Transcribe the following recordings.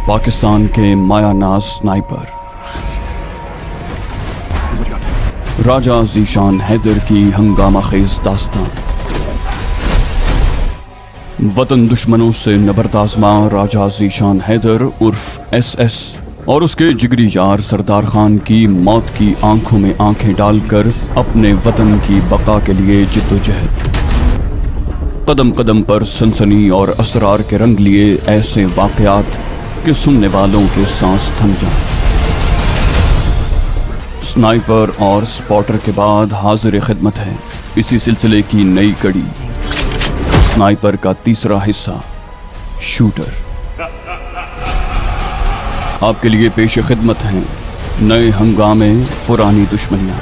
पाकिस्तान के मायानाज स्नाइपर राजा ज़ीशान हैदर की हंगामा खेज दास्तान। वतन दुश्मनों से नबर्द आज़मा राजा ज़ीशान हैदर उर्फ SS और उसके जिगरी यार सरदार खान की मौत की आंखों में आंखें डालकर अपने वतन की बका के लिए जिद्दोजहद। कदम कदम पर सनसनी और असरार के रंग लिए ऐसे वाक़यात कि सुनने वालों के सांस थम जाएं। स्नाइपर और स्पॉटर के बाद हाजिर खिदमत है इसी सिलसिले की नई कड़ी, स्नाइपर का तीसरा हिस्सा शूटर। आपके लिए पेश खिदमत हैं नए हंगामे, पुरानी दुश्मनियाँ,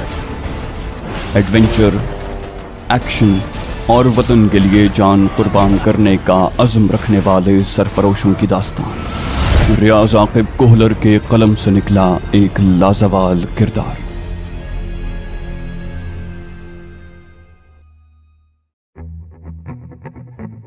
एडवेंचर, एक्शन और वतन के लिए जान कुर्बान करने का अज़्म रखने वाले सरफरोशों की दास्तान। रियाज आकिब कोहलर के कलम से निकला एक लाजवाल किरदार।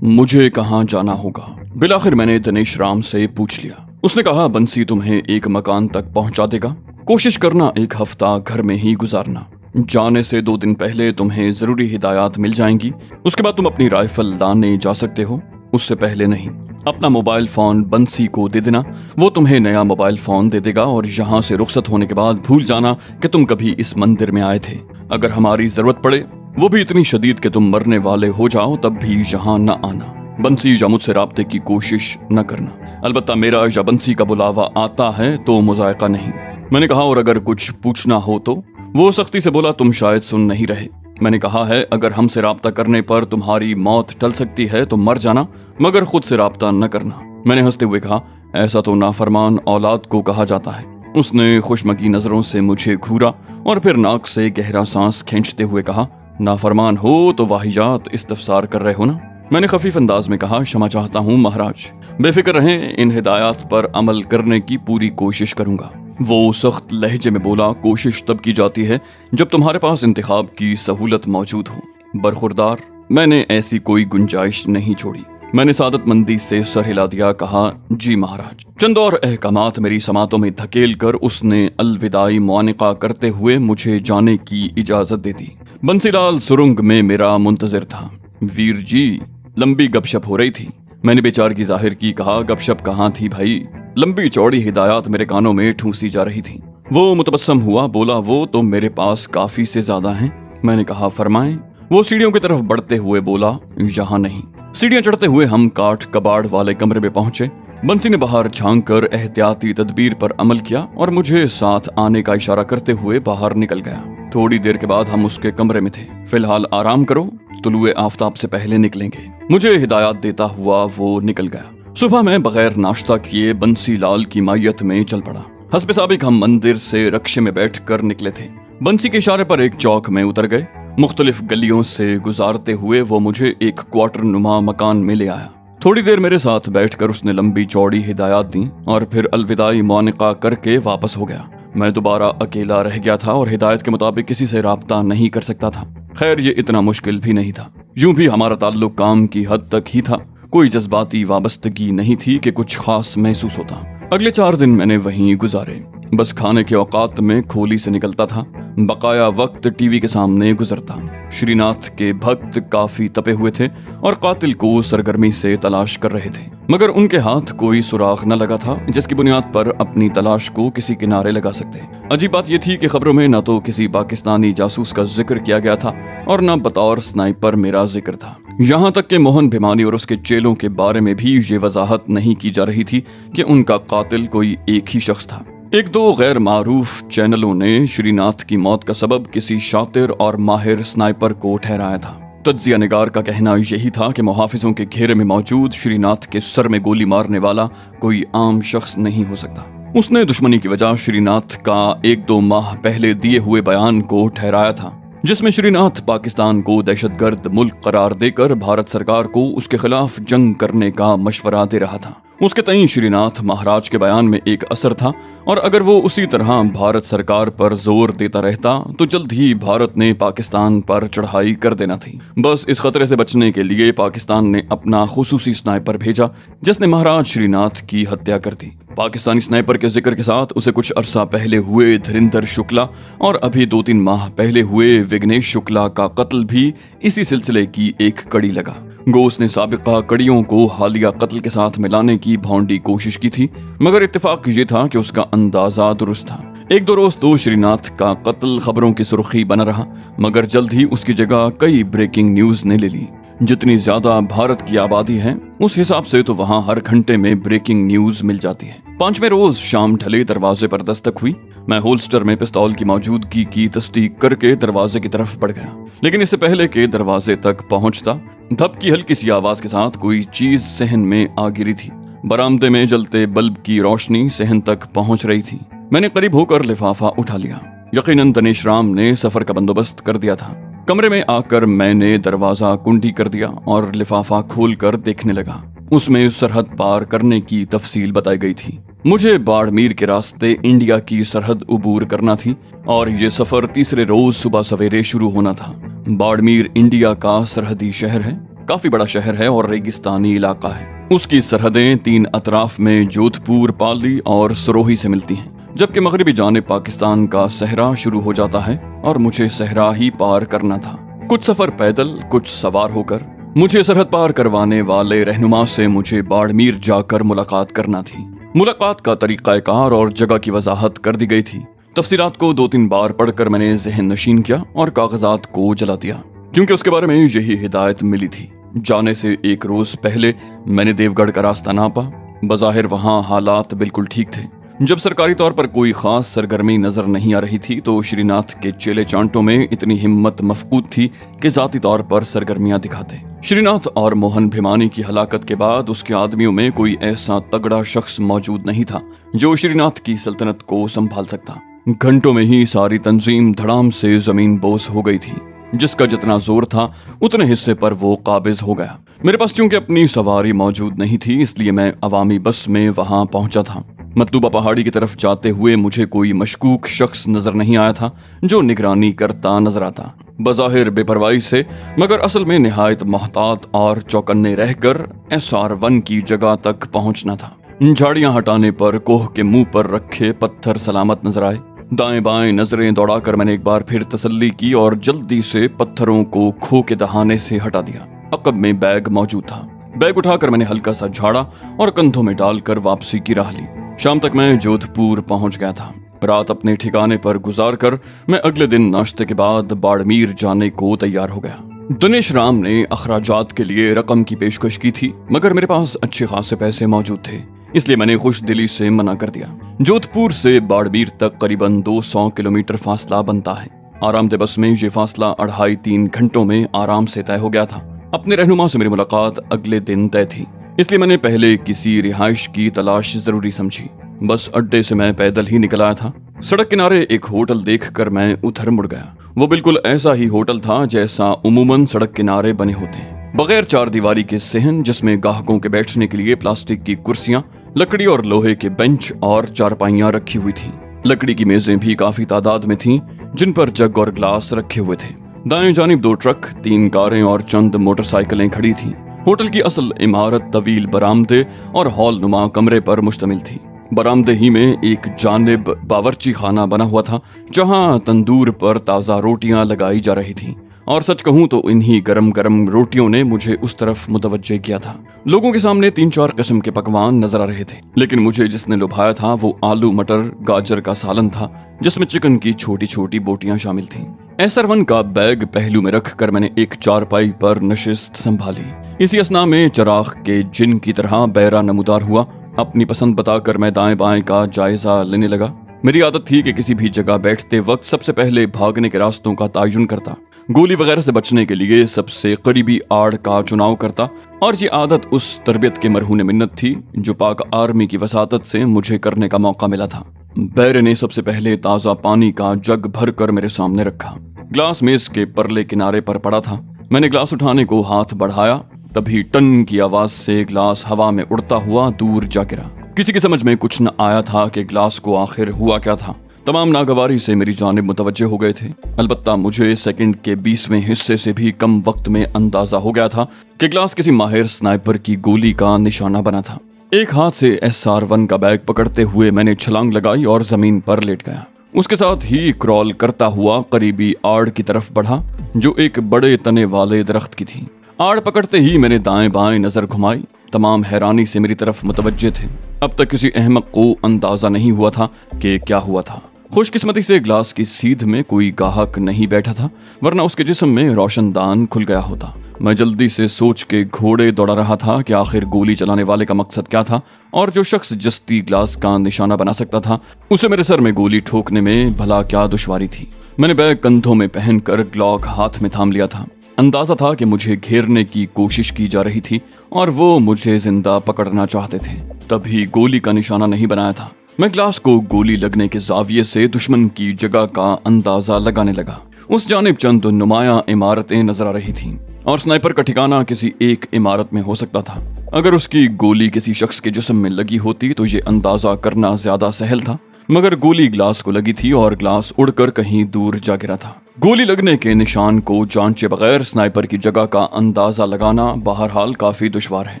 मुझे कहाँ जाना होगा? बिलाखिर मैंने दिनेश राम से पूछ लिया। उसने कहा बंसी तुम्हें एक मकान तक पहुंचा देगा। कोशिश करना एक हफ्ता घर में ही गुजारना। जाने से 2 दिन पहले तुम्हें जरूरी हिदायत मिल जाएंगी। उसके बाद तुम अपनी राइफल लाने जा सकते हो, उससे पहले नहीं। अपना मोबाइल फोन बंसी को दे देना, वो तुम्हें नया मोबाइल फोन दे देगा। और यहाँ से रुखसत होने के बाद भूल जाना कि तुम कभी इस मंदिर में आए थे। अगर हमारी जरूरत पड़े, वो भी इतनी शदीद कि तुम मरने वाले हो जाओ, तब भी यहाँ न आना। बंसी या मुझसे राब्ते की कोशिश न करना। अलबत्ता मेरा या बंसी का बुलावा आता है तो मुज़ायका नहीं। मैंने कहा और अगर कुछ पूछना हो तो? वो सख्ती से बोला तुम शायद सुन नहीं रहे। मैंने कहा है अगर हमसे राब्ता करने पर तुम्हारी मौत टल सकती है तो मर जाना, मगर खुद से राब्ता न करना। मैंने हंसते हुए कहा ऐसा तो नाफरमान औलाद को कहा जाता है। उसने खुशमकी नजरों से मुझे घूरा और फिर नाक से गहरा सांस खींचते हुए कहा नाफरमान हो तो वाहियात इस्तफसार कर रहे हो ना? मैंने खफीफ अंदाज में कहा क्षमा चाहता हूँ महाराज, बेफिक्र रहें, इन हिदायत पर अमल करने की पूरी कोशिश करूंगा। वो सख्त लहजे में बोला कोशिश तब की जाती है जब तुम्हारे पास इंतखाब की सहूलत मौजूद हो। बरखुरदार, मैंने ऐसी कोई गुंजाइश नहीं छोड़ी। मैंने सादतमंदी से सर हिला दिया, कहा जी महाराज। चंद और अहकामात मेरी समातों में धकेल कर उसने अलविदाई मुआनिका करते हुए मुझे जाने की इजाजत दे दी। बंसीलाल सुरंग में मेरा मुंतजिर था। वीर जी, लंबी गपशप हो रही थी। मैंने बेचारगी जाहिर की, कहा गपशप कहाँ थी भाई, लंबी चौड़ी हिदायत मेरे कानों में ठूसी जा रही थी। वो मुतबस्सम हुआ, बोला वो तो मेरे पास काफी से ज्यादा हैं। मैंने कहा फरमाएं। वो सीढ़ियों की तरफ बढ़ते हुए बोला यहाँ नहीं। सीढ़ियां चढ़ते हुए हम काठ कबाड़ वाले कमरे में पहुंचे। बंसी ने बाहर झांक कर एहतियाती तदबीर पर अमल किया और मुझे साथ आने का इशारा करते हुए बाहर निकल गया। थोड़ी देर के बाद हम उसके कमरे में थे। फिलहाल आराम करो, तुलुए आफताब से पहले निकलेंगे। मुझे हिदायत देता हुआ वो निकल गया। सुबह मैं बगैर नाश्ता किए बंसी लाल की मायत में चल पड़ा। हस्बे साबिक हम मंदिर से रक्शे में बैठकर निकले थे। बंसी के इशारे पर एक चौक में उतर गए। मुख्तलिफ गलियों से गुजारते हुए वो मुझे एक क्वार्टर नुमा मकान में ले आया। थोड़ी देर मेरे साथ बैठकर उसने लंबी चौड़ी हिदायत दी और फिर अलविदाई मुआनिका करके वापस हो गया। मैं दोबारा अकेला रह गया था और हिदायत के मुताबिक किसी से राब्ता नहीं कर सकता था। खैर ये इतना मुश्किल भी नहीं था। यूं भी हमारा ताल्लुक काम की हद तक ही था। कोई जज्बाती वाबस्तगी नहीं थी कि कुछ खास महसूस होता। अगले 4 दिन मैंने वहीं गुजारे। बस खाने के औकात में खोली से निकलता था, बकाया वक्त टीवी के सामने गुजरता। श्रीनाथ के भक्त काफी तपे हुए थे और कातिल को सरगर्मी से तलाश कर रहे थे, मगर उनके हाथ कोई सुराग न लगा था जिसकी बुनियाद पर अपनी तलाश को किसी किनारे लगा सकते। अजीब बात यह थी कि खबरों में न तो किसी पाकिस्तानी जासूस का जिक्र किया गया था और न बतौर स्नाइपर मेरा जिक्र था। यहाँ तक कि मोहन भिमानी और उसके चेलों के बारे में भी ये वजाहत नहीं की जा रही थी कि उनका कातिल कोई एक ही शख्स था। 1-2 गैर मारूफ चैनलों ने श्रीनाथ की मौत का सबब किसी शातिर और माहिर स्नाइपर को ठहराया था। तज्जिया निगार का कहना यही था कि मुहाफिजों के घेरे में मौजूद श्रीनाथ के सर में गोली मारने वाला कोई आम शख्स नहीं हो सकता। उसने दुश्मनी की वजह श्रीनाथ का 1-2 माह पहले दिए हुए बयान को ठहराया था, जिसमें श्रीनाथ पाकिस्तान को दहशतगर्द मुल्क करार देकर भारत सरकार को उसके खिलाफ जंग करने का मशवरा दे रहा था। उसके तईं श्रीनाथ महाराज के बयान में एक असर था और अगर वो उसी तरह भारत सरकार पर जोर देता रहता तो जल्द ही भारत ने पाकिस्तान पर चढ़ाई कर देना थी। बस इस खतरे से बचने के लिए पाकिस्तान ने अपना खुसूसी स्नाइपर भेजा जिसने महाराज श्रीनाथ की हत्या कर दी। पाकिस्तानी स्नाइपर के जिक्र के साथ उसे कुछ अरसा पहले हुए धीरेंद्र शुक्ला और अभी 2-3 माह पहले हुए विघ्नेश शुक्ला का कत्ल भी इसी सिलसिले की एक कड़ी लगा। गो उसने साबिका कड़ियों को हालिया कत्ल के साथ मिलाने की भौंडी कोशिश की थी, मगर इत्तेफाक ये था कि उसका अंदाजा दुरुस्त था। 1-2 रोज तो श्रीनाथ का कत्ल खबरों की सुर्खी बना रहा, मगर जल्द ही उसकी जगह कई ब्रेकिंग न्यूज ने ले ली। जितनी ज्यादा भारत की आबादी है उस हिसाब से तो वहाँ हर घंटे में ब्रेकिंग न्यूज मिल जाती है। 5वें रोज शाम ढले दरवाजे पर दस्तक हुई। मैं होल्स्टर में पिस्तौल की मौजूदगी की तस्दीक करके दरवाजे की तरफ बढ़ गया, लेकिन इससे पहले के दरवाजे तक पहुंचता धप की हल्की सी आवाज के साथ कोई चीज सहन में आ गिरी थी। बरामदे में जलते बल्ब की रोशनी सहन तक पहुंच रही थी। मैंने करीब होकर लिफाफा उठा लिया। यकीनन दिनेश राम ने सफर का बंदोबस्त कर दिया था। कमरे में आकर मैंने दरवाजा कुंडी कर दिया और लिफाफा खोलकर देखने लगा। उसमें सरहद पार करने की तफसील बताई गई थी। मुझे बाड़मेर के रास्ते इंडिया की सरहद उबूर करना थी और ये सफर तीसरे रोज सुबह सवेरे शुरू होना था। बाड़मेर इंडिया का सरहदी शहर है, काफी बड़ा शहर है और रेगिस्तानी इलाका है। उसकी सरहदें 3 अतराफ में जोधपुर, पाली और सरोही से मिलती हैं, जबकि मगरबी जानिब पाकिस्तान का सहरा शुरू हो जाता है और मुझे सहरा ही पार करना था। कुछ सफर पैदल, कुछ सवार होकर। मुझे सरहद पार करवाने वाले रहनुमा से मुझे बाड़मेर जाकर मुलाकात करना थी। मुलाकात का तरीकाकार और जगह की वजाहत कर दी गई थी। तफसीलात को 2-3 बार पढ़कर मैंने जहन नशीन किया और कागजात को जला दिया, क्योंकि उसके बारे में यही हिदायत मिली थी। जाने से 1 रोज पहले मैंने देवगढ़ का रास्ता नापा। बज़ाहिर वहाँ हालात बिल्कुल ठीक थे। जब सरकारी तौर पर कोई खास सरगर्मी नजर नहीं आ रही थी तो श्रीनाथ के चेले चांटों में इतनी हिम्मत मफकूद थी कि जाती तौर पर सरगर्मियां दिखाते। श्रीनाथ और मोहन भिमानी की हलाकत के बाद उसके आदमियों में कोई ऐसा तगड़ा शख्स मौजूद नहीं था जो श्रीनाथ की सल्तनत को संभाल सकता। घंटों में ही सारी तंजीम धड़ाम से जमीन बोस हो गई थी। जिसका जितना जोर था उतने हिस्से पर वो काबिज हो गया। मेरे पास चूंकि अपनी सवारी मौजूद नहीं थी, इसलिए मैं अवामी बस में वहां पहुंचा था। मतलूबा पहाड़ी की तरफ जाते हुए मुझे कोई मशकूक शख्स नजर नहीं आया था जो निगरानी करता नजर आता। बज़ाहिर बेपरवाही से, मगर असल में निहायत मोहतात और चौकन्ने रहकर SR1 की जगह तक पहुंचना था। झाड़ियां हटाने पर कोह के मुंह पर रखे पत्थर सलामत नजर आए। दाएं बाएं नजरें दौड़ाकर मैंने एक बार फिर तसल्ली की और जल्दी से पत्थरों को खो के दहाने से हटा दिया। अकब में बैग मौजूद था। बैग उठाकर मैंने हल्का सा झाड़ा और कंधों में डालकर वापसी की राह ली। शाम तक मैं जोधपुर पहुंच गया था। रात अपने ठिकाने पर गुजार कर मैं अगले दिन नाश्ते के बाद बाड़मेर जाने को तैयार हो गया। दिनेश राम ने अखराजात के लिए रकम की पेशकश की थी, मगर मेरे पास अच्छे खासे पैसे मौजूद थे, इसलिए मैंने खुश दिली से मना कर दिया। जोधपुर से बाड़मेर तक करीबन 200 किलोमीटर फासला बनता है। आरामदे बस में ये फासला 2.5-3 घंटों में आराम से तय हो गया था। अपने रहनुमा से मेरी मुलाकात अगले दिन तय थी, इसलिए मैंने पहले किसी रिहाइश की तलाश जरूरी समझी। बस अड्डे से मैं पैदल ही निकल आया था। सड़क किनारे एक होटल देखकर मैं उधर मुड़ गया। वो बिल्कुल ऐसा ही होटल था जैसा उमूमन सड़क किनारे बने होते हैं, बगैर 4 दीवारी के सहन जिसमें ग्राहकों के बैठने के लिए प्लास्टिक की कुर्सियां, लकड़ी और लोहे के बेंच और चारपाइयां रखी हुई थी। लकड़ी की मेजें भी काफी तादाद में थीं, जिन पर जग और ग्लास रखे हुए थे। दाएं जानिब 2 ट्रक, 3 कारें और चंद मोटरसाइकिलें खड़ी थीं। होटल की असल इमारत तवील बरामदे और हॉल नुमा कमरे पर मुश्तमिल थी। बरामदे ही में एक जानिब बावर्ची खाना बना हुआ था, जहां तंदूर पर ताज़ा रोटियां लगाई जा रही थीं। और सच कहूं तो इन्हीं गरम गरम रोटियों ने मुझे उस तरफ मुतवज्जे किया था। लोगों के सामने 3-4 किस्म के पकवान नजर आ रहे थे, लेकिन मुझे जिसने लुभाया था वो आलू मटर गाजर का सालन था, जिसमें चिकन की छोटी छोटी बोटियां शामिल थीं। SR1 का बैग पहलू में रखकर मैंने एक चारपाई पर नशिस्त संभाली। इसी असना में चिराग के जिन की तरह बैरा नमूदार हुआ। अपनी पसंद बताकर मैं दाएं बाएं का जायजा लेने लगा। मेरी आदत थी कि किसी भी जगह बैठते वक्त सबसे पहले भागने के रास्तों का तायुन करता, गोली वगैरह से बचने के लिए सबसे करीबी आड़ का चुनाव करता, और ये आदत उस तरबियत के मरहून मिन्नत थी जो पाक आर्मी की वसातत से मुझे करने का मौका मिला था। बैरे ने सबसे पहले ताज़ा पानी का जग भर कर मेरे सामने रखा। ग्लास मेज के परले किनारे पर पड़ा था। मैंने ग्लास उठाने को हाथ बढ़ाया, तभी टन की आवाज से ग्लास हवा में उड़ता हुआ दूर जा गिरा। किसी की समझ में कुछ न आया था कि ग्लास को आखिर हुआ क्या था। तमाम नागवारी से मेरी जानिब मुतवज्जे हो गए थे। अलबत्ता मुझे सेकंड के 20वें हिस्से से भी कम वक्त में अंदाजा हो गया था कि ग्लास किसी माहिर स्नाइपर की गोली का निशाना बना था। एक हाथ से SR1 का बैग पकड़ते हुए मैंने छलांग लगाई और जमीन पर लेट गया। उसके साथ ही क्रॉल करता हुआ करीबी आड़ की तरफ बढ़ा जो एक बड़े तने वाले दरख्त की थी। आड़ पकड़ते ही मैंने दाएं बाएं नजर घुमाई। तमाम हैरानी से मेरी तरफ मुतवज्जे थे। अब तक किसी अहमक को अंदाजा नहीं हुआ था कि क्या हुआ था। खुशकिस्मती से ग्लास की सीध में कोई गाहक नहीं बैठा था, वरना उसके जिस्म में रोशनदान खुल गया होता। मैं जल्दी से सोच के घोड़े दौड़ा रहा था कि आखिर गोली चलाने वाले का मकसद क्या था और जो शख्स जस्ती ग्लास का निशाना बना सकता था उसे मेरे सर में गोली ठोकने में भला क्या दुश्वारी थी। मैंने बैग कंधों में पहनकर ग्लॉक हाथ में थाम लिया था। अंदाजा था कि मुझे घेरने की कोशिश की जा रही थी और वो मुझे जिंदा पकड़ना चाहते थे। तभी गोली का निशाना नहीं बनाया था। मैं ग्लास को गोली लगने के जाविये से दुश्मन की जगह का अंदाजा लगाने लगा। उस जानिब चंद नुमायां इमारतें नजर आ रही थीं और स्नाइपर का ठिकाना किसी एक इमारत में हो सकता था। अगर उसकी गोली किसी शख्स के जिस्म में लगी होती तो ये अंदाजा करना ज्यादा सहल था, मगर गोली ग्लास को लगी थी और ग्लास उड़कर कहीं दूर जा गिरा था। गोली लगने के निशान को जांचे बगैर स्नाइपर की जगह का अंदाजा लगाना बहरहाल काफी दुश्वार है।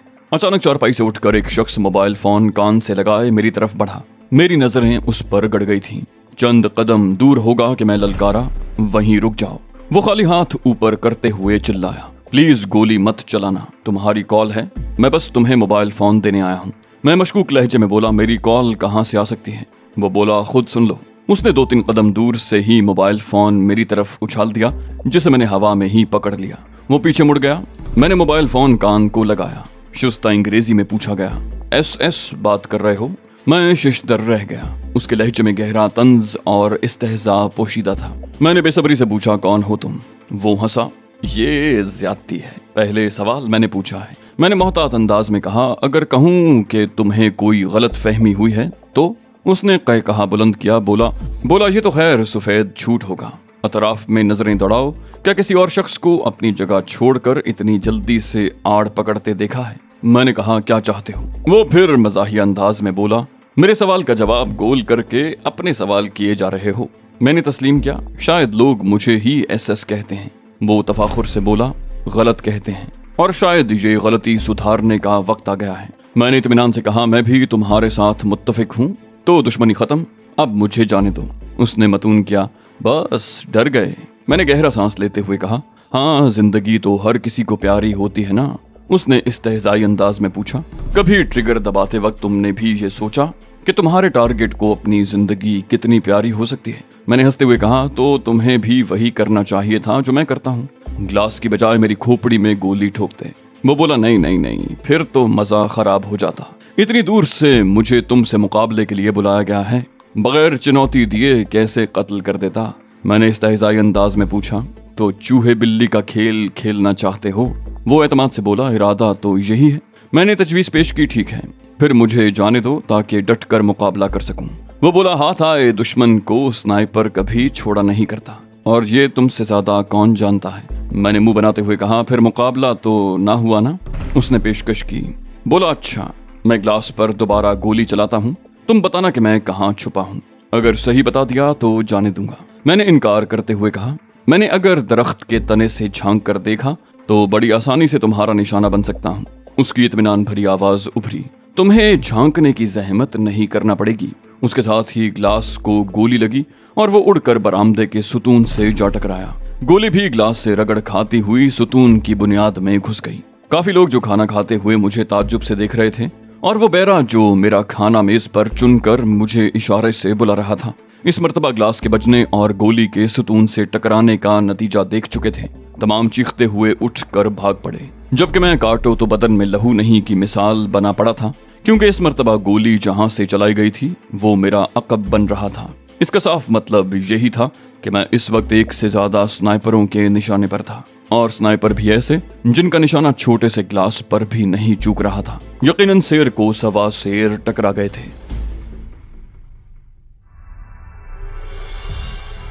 अचानक चारपाई से उठकर एक शख्स मोबाइल फोन कान से लगाए मेरी तरफ बढ़ा। मेरी नजरें उस पर गड़ गई थीं। चंद कदम दूर होगा कि मैं ललकारा, वहीं रुक जाओ। वो खाली हाथ ऊपर करते हुए चिल्लाया, प्लीज गोली मत चलाना, तुम्हारी कॉल है, मैं बस तुम्हें मोबाइल फोन देने आया हूँ। मैं मशकूक लहजे में बोला, मेरी कॉल कहाँ से आ सकती है? वो बोला, खुद सुन लो। उसने 2-3 कदम दूर से ही मोबाइल फोन मेरी तरफ उछाल दिया, जिसे मैंने हवा में ही पकड़ लिया। वो पीछे मुड़ गया। मैंने मोबाइल फोन कान को लगाया। शुस्ता अंग्रेजी में पूछा गया, SS बात कर रहे हो? मैं शिशदर रह गया। उसके लहजे में गहरा तंज और इस्तेहजा पोशीदा था। मैंने बेसब्री से पूछा, कौन हो तुम? वो हंसा, ये ज्यादती है, पहले सवाल मैंने पूछा है। मैंने मोहतात अंदाज में कहा, अगर कहूँ कि तुम्हें कोई गलत फहमी हुई है तो? उसने कहा बुलंद किया, बोला ये तो खैर सफेद झूठ होगा। अतराफ में नजरें दौड़ाओ, क्या किसी और शख्स को अपनी जगह छोड़कर इतनी जल्दी से आड़ पकड़ते देखा है? मैंने कहा, क्या चाहते हो? वो फिर मजाहिया अंदाज में बोला, मेरे सवाल का जवाब गोल करके अपने सवाल किए जा रहे हो। मैंने तस्लीम किया, शायद लोग मुझे ही SS कहते हैं। वो तफाखुर से बोला, गलत कहते हैं और शायद ये गलती सुधारने का वक्त आ गया है। मैंने इत्मीनान से कहा, मैं भी तुम्हारे साथ मुत्तफिक हूँ, तो दुश्मनी खत्म, अब मुझे जाने दो। उसने मतून किया, बस डर गए? मैंने गहरा सांस लेते हुए कहा, हाँ, जिंदगी तो हर किसी को प्यारी होती है ना। उसने इस्तेहज़ाई अंदाज में पूछा, कभी ट्रिगर दबाते वक्त तुमने भी ये सोचा कि तुम्हारे टारगेट को अपनी जिंदगी कितनी प्यारी हो सकती है? मैंने हंसते हुए कहा, तो तुम्हें भी वही करना चाहिए था जो मैं करता हूँ, ग्लास की बजाय मेरी खोपड़ी में गोली ठोकते। वो बोला, नहीं, फिर तो मजा खराब हो जाता। इतनी दूर से मुझे तुमसे मुकाबले के लिए बुलाया गया है, बगैर चुनौती दिए कैसे कत्ल कर देता? मैंने इस्तेहज़ाई अंदाज में पूछा, तो चूहे बिल्ली का खेल खेलना चाहते हो? वो एतमाद से बोला, इरादा तो यही है। मैंने तजवीज़ पेश की, ठीक है, फिर मुझे जाने दो ताकि डट कर मुकाबला कर सकूं। वो बोला, हाथ आए दुश्मन को स्नाइपर कभी छोड़ा नहीं करता, और ये तुमसे ज्यादा कौन जानता है? मैंने मुंह बनाते हुए कहा, फिर मुकाबला तो ना हुआ ना? उसने पेशकश की। बोला, अच्छा, मैं ग्लास पर दोबारा गोली चलाता हूँ, तुम बताना कि मैं कहाँ छुपा हूँ। अगर सही बता दिया तो जाने दूंगा। मैंने इनकार करते हुए कहा, मैंने अगर दरख्त के तने से झांक कर देखा तो बड़ी आसानी से तुम्हारा निशाना बन सकता हूँ। उसकी इत्मीनान भरी आवाज उभरी, तुम्हें झांकने की जहमत नहीं करना पड़ेगी। उसके साथ ही ग्लास को गोली लगी और वो उड़कर बरामदे के सुतून से जा टकराया। गोली भी ग्लास से रगड़ खाती हुई सुतून की बुनियाद में घुस गई। काफी लोग जो खाना खाते हुए मुझे ताज्जुब से देख रहे थे और वो बेरा जो मेरा खाना मेज पर चुनकर मुझे इशारे से बुला रहा था, इस मर्तबा ग्लास के बजने और गोली के सुतून से टकराने का नतीजा देख चुके थे। तमाम चीखते हुए उठकर भाग पड़े, जबकि मैं काटो तो बदन में लहू नहीं की मिसाल बना पड़ा था, क्योंकि इस मर्तबा गोली जहां से चलाई गई थी वो मेरा अकब बन रहा था। इसका साफ मतलब यही था कि मैं इस वक्त एक से ज्यादा स्नाइपरों के निशाने पर था, और स्नाइपर भी ऐसे जिनका निशाना छोटे से ग्लास पर भी नहीं चूक रहा था। यकीनन शेर को सवा शेर टकरा गए थे।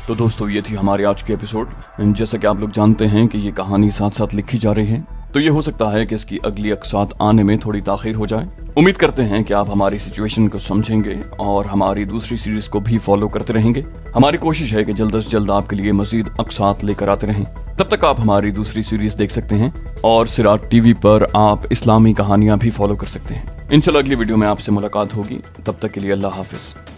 तो दोस्तों, ये थी हमारी आज की एपिसोड। जैसा कि आप लोग जानते हैं कि ये कहानी साथ साथ लिखी जा रही है, तो ये हो सकता है कि इसकी अगली अक़सात आने में थोड़ी ताख़ीर हो जाए। उम्मीद करते हैं कि आप हमारी सिचुएशन को समझेंगे और हमारी दूसरी सीरीज को भी फॉलो करते रहेंगे। हमारी कोशिश है कि जल्द से जल्द आपके लिए मजीद अक़सात लेकर आते रहें। तब तक आप हमारी दूसरी सीरीज देख सकते हैं और सिराज टीवी पर आप इस्लामी कहानियां भी फॉलो कर सकते हैं। इंशाल्लाह अगली वीडियो में आपसे मुलाकात होगी, तब तक के लिए अल्लाह हाफिज।